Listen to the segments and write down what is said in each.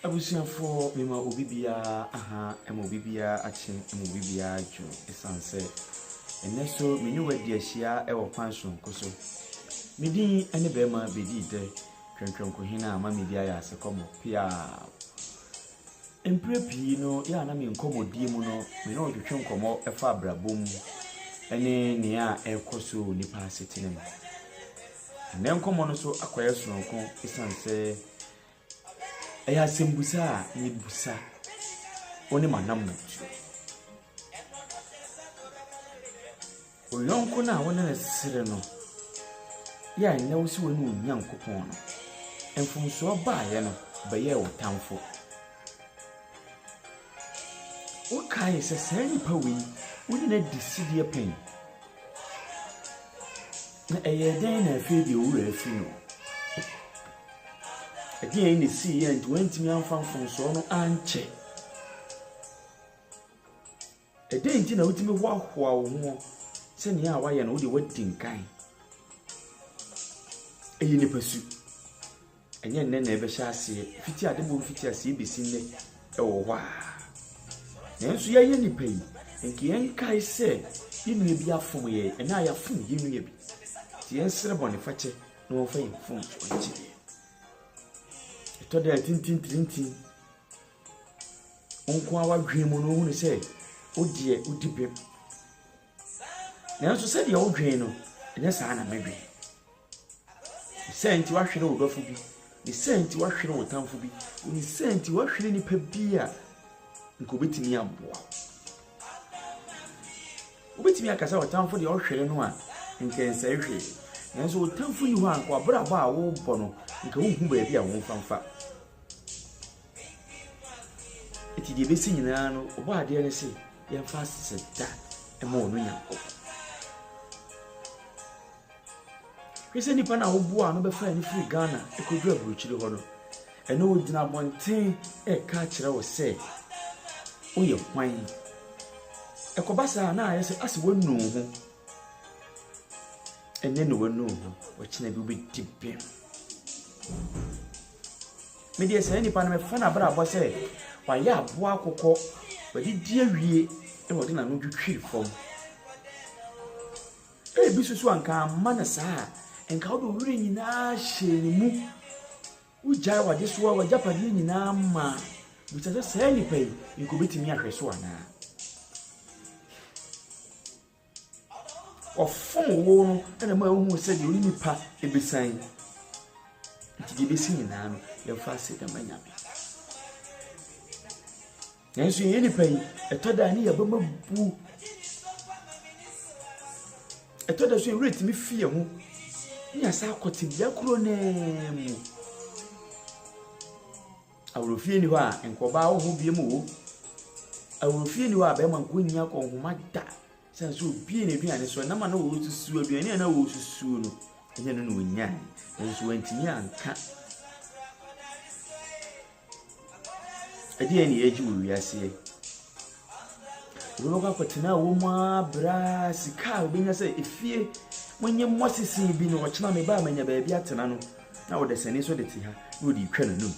Abusuafo mema obibia aha ema obibia ache ema obibia adwo esanse eneso menyu wadi ahia e wo kwanso nkoso medi ene Berma Bediide twentwenko hina ama media ya asekomo pia emprepi no ya na me nkomodie mu no me no odwetwe nkomo efa abrabom ene ne a ekoso nipa asetinem ne nkomo no so akoye sonko esanse eya sembusa ni busa oni manam mutu oyonko na wona na sire no ya na wosi woni onyankopon no emfumso ba ye no baye wo tamfo o kai se sani pawi woni na disidie pen na eye den na afi de wura afi no again ni see and wentimi amfamfon so no anche edenti na wutimi hwahwa wo ho se ne a waye na wo de wadinkan eyi ne pasu enye nne na ebe hya ase fiti ade bo fiti ase ebisi nne ewo hwa nenso ye ye nipa yi enke yen kai se yinu ye bi afom ye ena ya fom yinu ye bi ti yen sere bone fache na wo fa yin fom so nchi to de tintin onko awa dwen mu no hunu se odie odibe nanso se de odwen no enya saa na medwen senti wa hwere odofo bi ni senti wa hwere otamfo bi ni senti wa hwere nipa bi a nko betimi aboa obetimi akasa otamfo de ohwere no a nkensa ehwe nanso otamfo ni ho anko abrabo a wo bo no nka wo hu ba bi a wo mfamfa eti de besi nyina no obo ade ne se ye fa se da e mo no nyanko kwese nipa na obo a no be fa ni free Ghana e ko dua buruchiri ho no e no odina bonten e ka kire wo se o ye kwan e ko basa na aye se ase wonu ho enne no wonu ho wo kina bi obi dibem me de se nipa na me fa na bra abo se wa ya abo akokọ Bediide awie e wodi na no twitwiri fom e bi susu anka mana saa enka wo wuri nyina hye ni mu ujai wa deso wa japade nyina ma bitase sai ni pai nko betimi ahwe so ana ofon wo no ena ma hu se de oni nipa ebesan nti besi nyina no ye fa se da manyame nanso ye nipa yi etoda ni ya bama bu etoda so rate mi fie ho ni asa akoti bia kuro na mu awrofie ni ho a enkoba wo ho bie mu wo awrofie ni ho a be man ko nya ko homa da sanso bie na aduane so na ma na wo susu aduane na wo susu no enye no no nya nanso wantimi anka edi eni eji wo wiase wo ko kwatina wo ma bra sika obinya se efie monye mosisi bi no china me ba manya ba bi atena no na wo de sani so de ti ha na wo di twa na num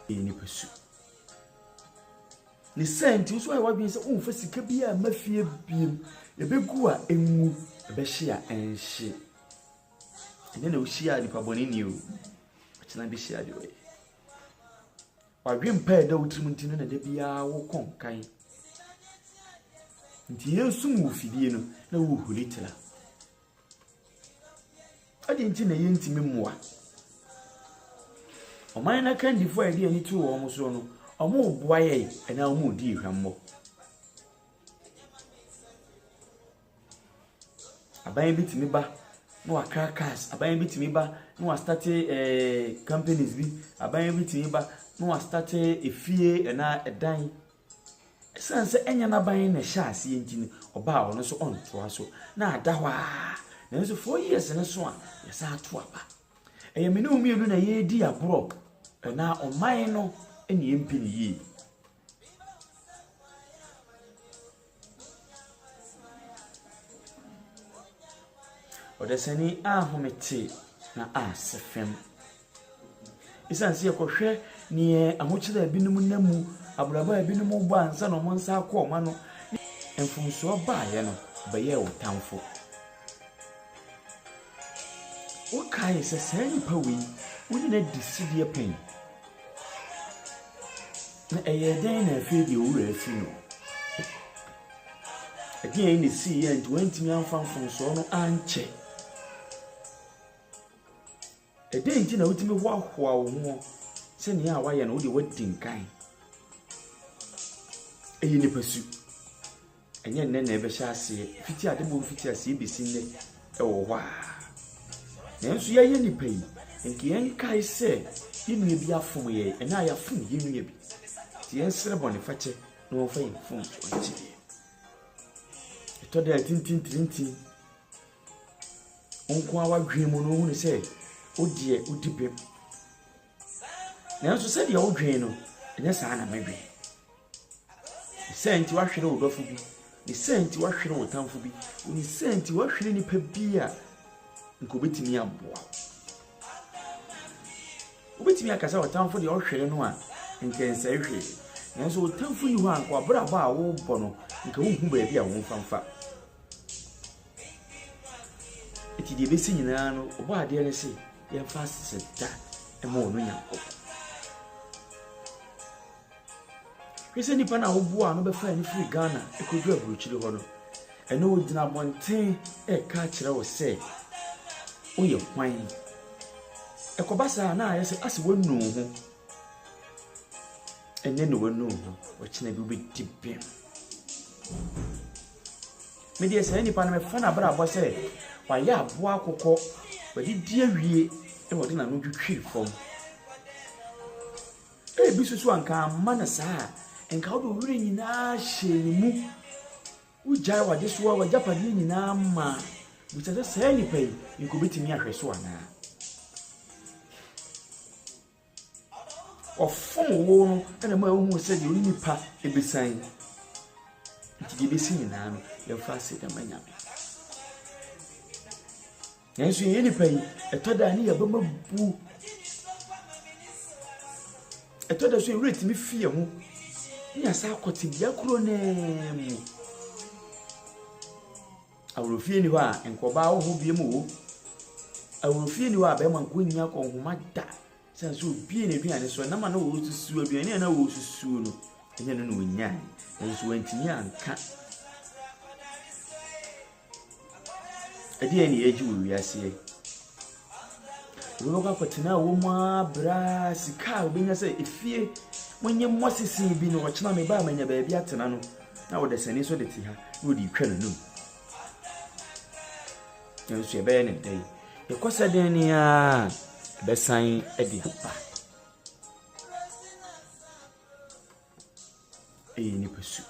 eni pasu ni senti so ai wa bi se o fa sika bi a mafie biem e begu a enwu e be hia enhye ene na wo hia ni pa boni ni o china bi hia de we wadwempa da wutrim ntino na da bia wo konkan nti yesum wo fidie no na wo hulitela ade nti na yentimi mmoa oman na kandifo a de ani tu wo mo so no omo boa ye na omo di hwammo aban bitimi ba no akakas aban bitimi ba no start companies bi aban bitimi ba no start efie na edan sense enya na ban na hya ase engine oba wo no so onto aso na ada hwa na so 4 years ne so a yesa ato aba eye me ne umielu na ye di abro na oman no eni empini yi odesani ahomete na asefem isan se yɛkɔhwɛ ne ahokyere ebinom namu abraba ebinom bɔ ansa no monsa akɔ ma no mfumso ba ye no bɛyɛ wo tamfo wo kai sɛ sɛ nipa wi woni na disidie pen na ɛyɛ den na afei de owura afi no again ne see and wentimi amfa mfumso no ankyɛ ɛdɛn nti na wotimi hoahoa wo ho sɛ nea a wayɛ no wode wadinkan ɛyɛ nipa su ɛnyɛ nnɛ na ɛbɛhyɛ aseɛ fiti ade bɔ fiti aseɛ bɛsi nnɛ ɛwɔ hɔ a nanso yɛyɛ nipa yi nke yɛnkae sɛ yɛnua bi afom yɛ ɛna yɛafom yɛnua bi nti yɛnsrɛ bɔne fakyɛ na wɔmfa yɛn fom ɔnkyɛ ɛtɔ da tintintintin onko a wadwen mu no hu ne sɛ odie odibem nanso sɛ deɛ wodwen no ɛnyɛ saa na medwen sɛ nti wahwere wo dɔfo bi ne sɛ nti wahwere wo tamfo bi ne sɛ nti wahwere nipa bi a nko betimi aboa obetimi akasa wo tamfo deɛ wahwere no a nkensa hwere nanso wo tamfo ni ho anko abraba a wo bɔ no nka wo hu baabi a wo mfamfa eti deɛ besi nyinaa no obo ade ne se yɛmfa aseda ɛma wo no nyankopɔ kwese nipa na wo boa no bɛfa ni free Ghana ekodu aburokyire hɔ no ɛno wo gyina bonten ɛka kyerɛ wo sɛ woyɛ hwan ɛkɔba saa na ayɛ sɛ ase wonu ho ɛnyɛ no wonu ho wɔkyena bi wobɛdi bem me deɛ sɛ nipa no mɛfa na bra abɔ sɛ wayɛ aboa akokɔ wɔde di awie wɔde na no twitwi fam bi susu anka amma na saa enka wo do wure nyinaa hyɛ mu wugyae wade so wa japade nyinaa ma buta sɛ nipa yi nko betimi ahwɛ so ana ɔfom wo no ɛna ma wo hu sɛ de nipa ebesan nti de besi nyinaa no yɛfa sɛ da manyame nanso yɛ nipa yi ɛtɔda ne yɛbɛma bu ɛtɔda so yɛwura timi fie ho ne asa akɔte bia kuro na mu awurofie ni hɔ a nkɔba wo ho bie mu wo awurofie ni hɔ a bɛma nko nya kɔ nhoma da sɛ so bie na aduane so na ma na wo susu aduane na wo susu no ɛnyɛ no no nya nanso wantimi anka ɛdeɛ ne yɛgye wo wiase wo bɛkɔ akɔtena wo ma bra sika obenya sɛ efie monye mmɔsisi bi no ɔkyena me ba amanya baabi atena no na wo desani so de ti ha na wo di twa no num nso yɛbɛyɛ ne dai yɛkɔsɛ den ne a bɛsan adi aba nipa su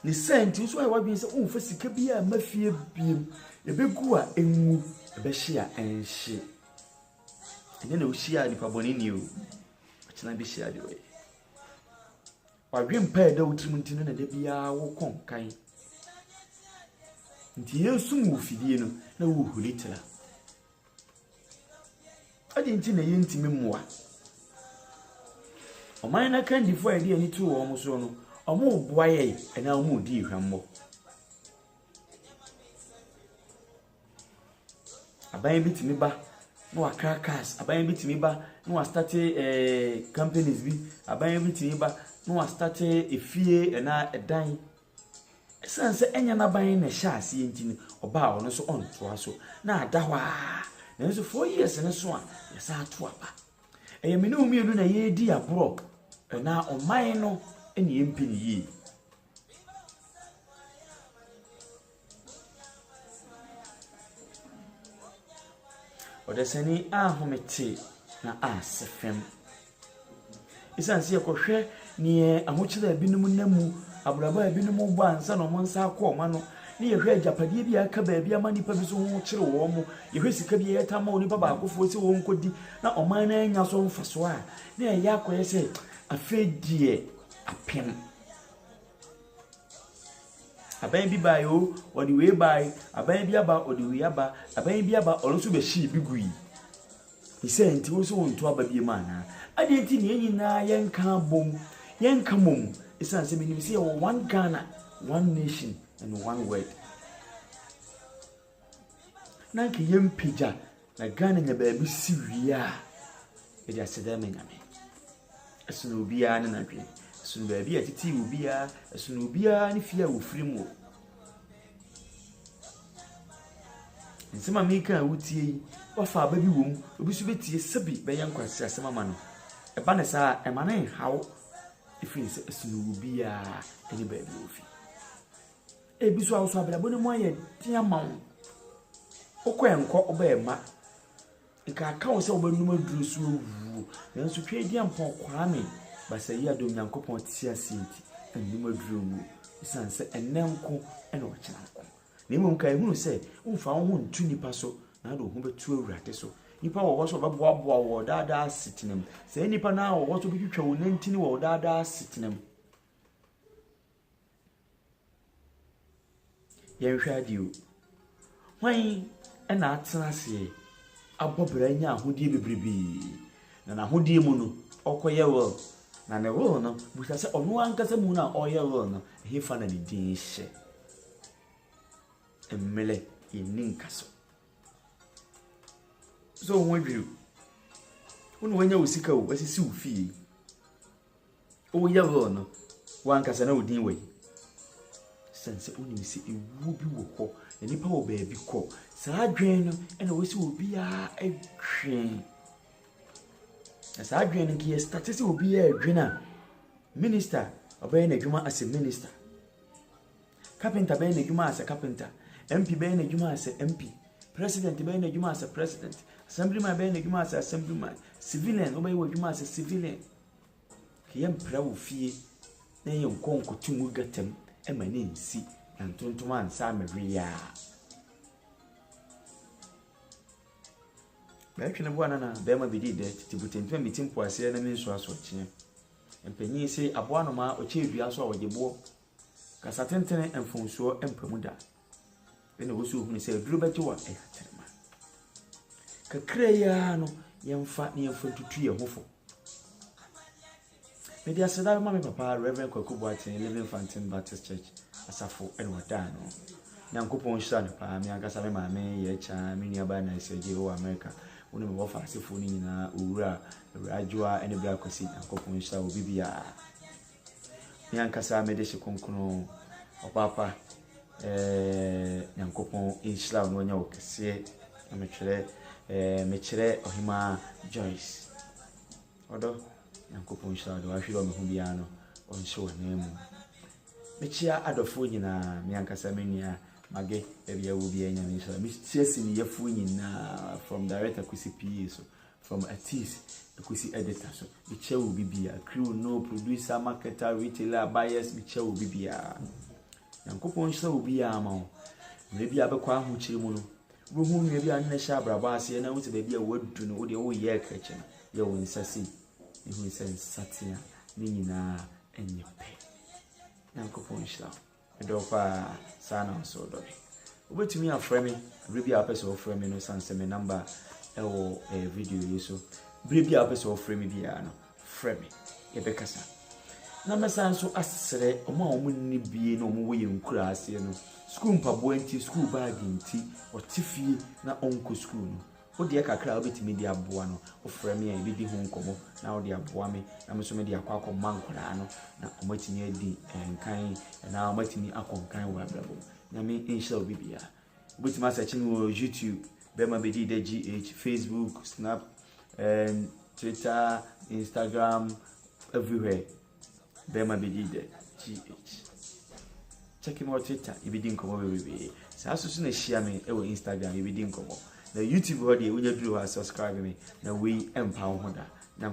ne senti so ayi wadwen sɛ wonfa sika bi a mafie biem yɛbɛgu a enwu yɛbɛhye a enhye ɛnyɛ na wohyia nipa bɔne ni o ɔkyena bi hyia de ɔyɛ wadwen pa ɛda wotirim ntino na da biara wo kɔnkan nti yɛsum wo fidie no na wo huri tira ade nti na yɛntimi mmoa ɔman na kandifo a yɛde ani to wɔ mo so no ɔmo boa yɛ ɛna ɔmo di hwammo aban bi timi ba no akakas aban bi timi ba no start companies bi aban bi timi ba no start efie ɛna ɛdan ɛsan sɛ enya na ban na hyɛ ase ntini ɔba ɔno so ɔntoa so na ada hɔ a nanso 4 years ne so a yɛsa ato aba ɛyɛ me ne umienu na yɛdi aboro ɛna ɔman no ɛne yɛmpi ne yie ɔdesani ahomete na asefem isan se yɛkɔhwɛ ne ahokyere ebinom namu abraba ebinom bɔ ansa na ɔmo nsa akɔ ɔma no ne yɛhwɛ agyapadeɛ bi aka baabi ama nipa bi so ho kyere wɔ mo yɛhwɛ sika bi yɛta ma onipa baakofo sɛ wɔn kɔdi na ɔman na anya so mfa so a na ɛyɛ akɔyɛ sɛ afedie apem aban bi bae o ɔde wei bae aban bi aba ɔde wei aba aban bi aba ɔno so bɛhyi bi gui He said, "It was on to a baby man. I didn't think any na young boom, young camum." It's a semi, you see, one Ghana, one nation, and one word. Nanki young pija, like Ghana, your baby, Syria. It is a damn enemy. A snowbia and a dream. Soon baby at tea will be a snowbia and fear will free more. And some American would see what far baby womb will be so sabi by young quasi as some man. A banasa, a man, how if it's a snowbia any baby will feel. A bisu also have a bonnet moye, dear mount. Okwe and call Berma. A cacao so when no drew so, then so trade young poor Kwame, but say ya do young couple tia city and no drew. The sun said, and now co and watch. Nimunka who say, who found one 2 nipaso, now do whom 2 ratiso. Nipa was of a bob or dada sitting him. Say nipa now, what will be you 19 or dada sitting him. Yen shad you. Why, and that's say, a bobrania who did be Nana who did mono, or quay well. Nana will no, which I said, oh, no one casamuna or your will, he found any dish. And mele in Ninkaso. So when you see go, was his sou fee? Oh, ya no, one casano dinway. Sense only see it will be walk, and if our baby call, Sadrian, and always will be a train. As Adrian and Kia status will be a dinner. Minister, obeying a Juma as a minister. Carpenter being a Juma as a carpenter. MP being a Juma as a MP, President being a Juma as a president, Assemblyman being a Juma as a assemblyman, civilian obey what Juma as a civilian. Kiam proud fee, then you conquer 2 mugatem, and my name see, and 21 Samaria. Back in one and Berma Bediide to put in 20 timpoas and means was watching. And Penny say a bonoma or chief you also with the book, Casatentene and Fonso and Permuda. Then also who say Druba to what a terma. Cacreano, young fat near for to tree a hoofo. Maybe I said, I mammy papa, Reverend Cocubat in Living Fountain Baptist Church, as a fool and what dano. Now coupon son, Pammy, I guess I may, yet, nearby, I say, Geo America, one of our fancy phone in Ura, Rajua, and a black seat, and coupon shall be a Yankasa Medici Concono, or Papa. Yankopon Isla no nya okese mechere ohima Joyce odo Yankopon Isla do ahwiro me hu bia no onhye nemu mechia adofo nyina me ankasa menua mage bia wo bia nya me Isla mechiasi ni yafu nyina from director kusi PA so from artist kusi editor so mechia wo bibia crew no producer marketer retailer buyers mechia wo bibia Yankopon Isla will be a man. Maybe I be quite much mono. Who maybe I never shall brabas, and I want to be a word to know the old year kitchen. You will sassy. You will send Satia, Nina, and your pay. Yankopon Isla. A dopa, son, so doggy. Wait to me a framing, Ribby Apes of framing no sans me number or a video so. Ribby Apes of framing piano. Framing. Ebecassa. Number so asere oma omuni bie no mo we nkura ase no school mpabo anti school bag nti otifie na onko school no wo de kakra obetimi de aboa no ofra me a ibedi ho nkomo na wo de aboa me na me so me de akwa mankora no na omatimi adi enkan na omatimi akonkan wa brabo na me insha obibia obetimi asearching wo YouTube Berma Bediide GH, Facebook, Snap, and Twitter, Instagram, everywhere. Berma Bediide GH. Check him out Twitter. If you didn't come over with me, so as soon as share me, on Instagram. If you didn't come over, the YouTube audio when you do subscribe me. Now we empower Honda. Now,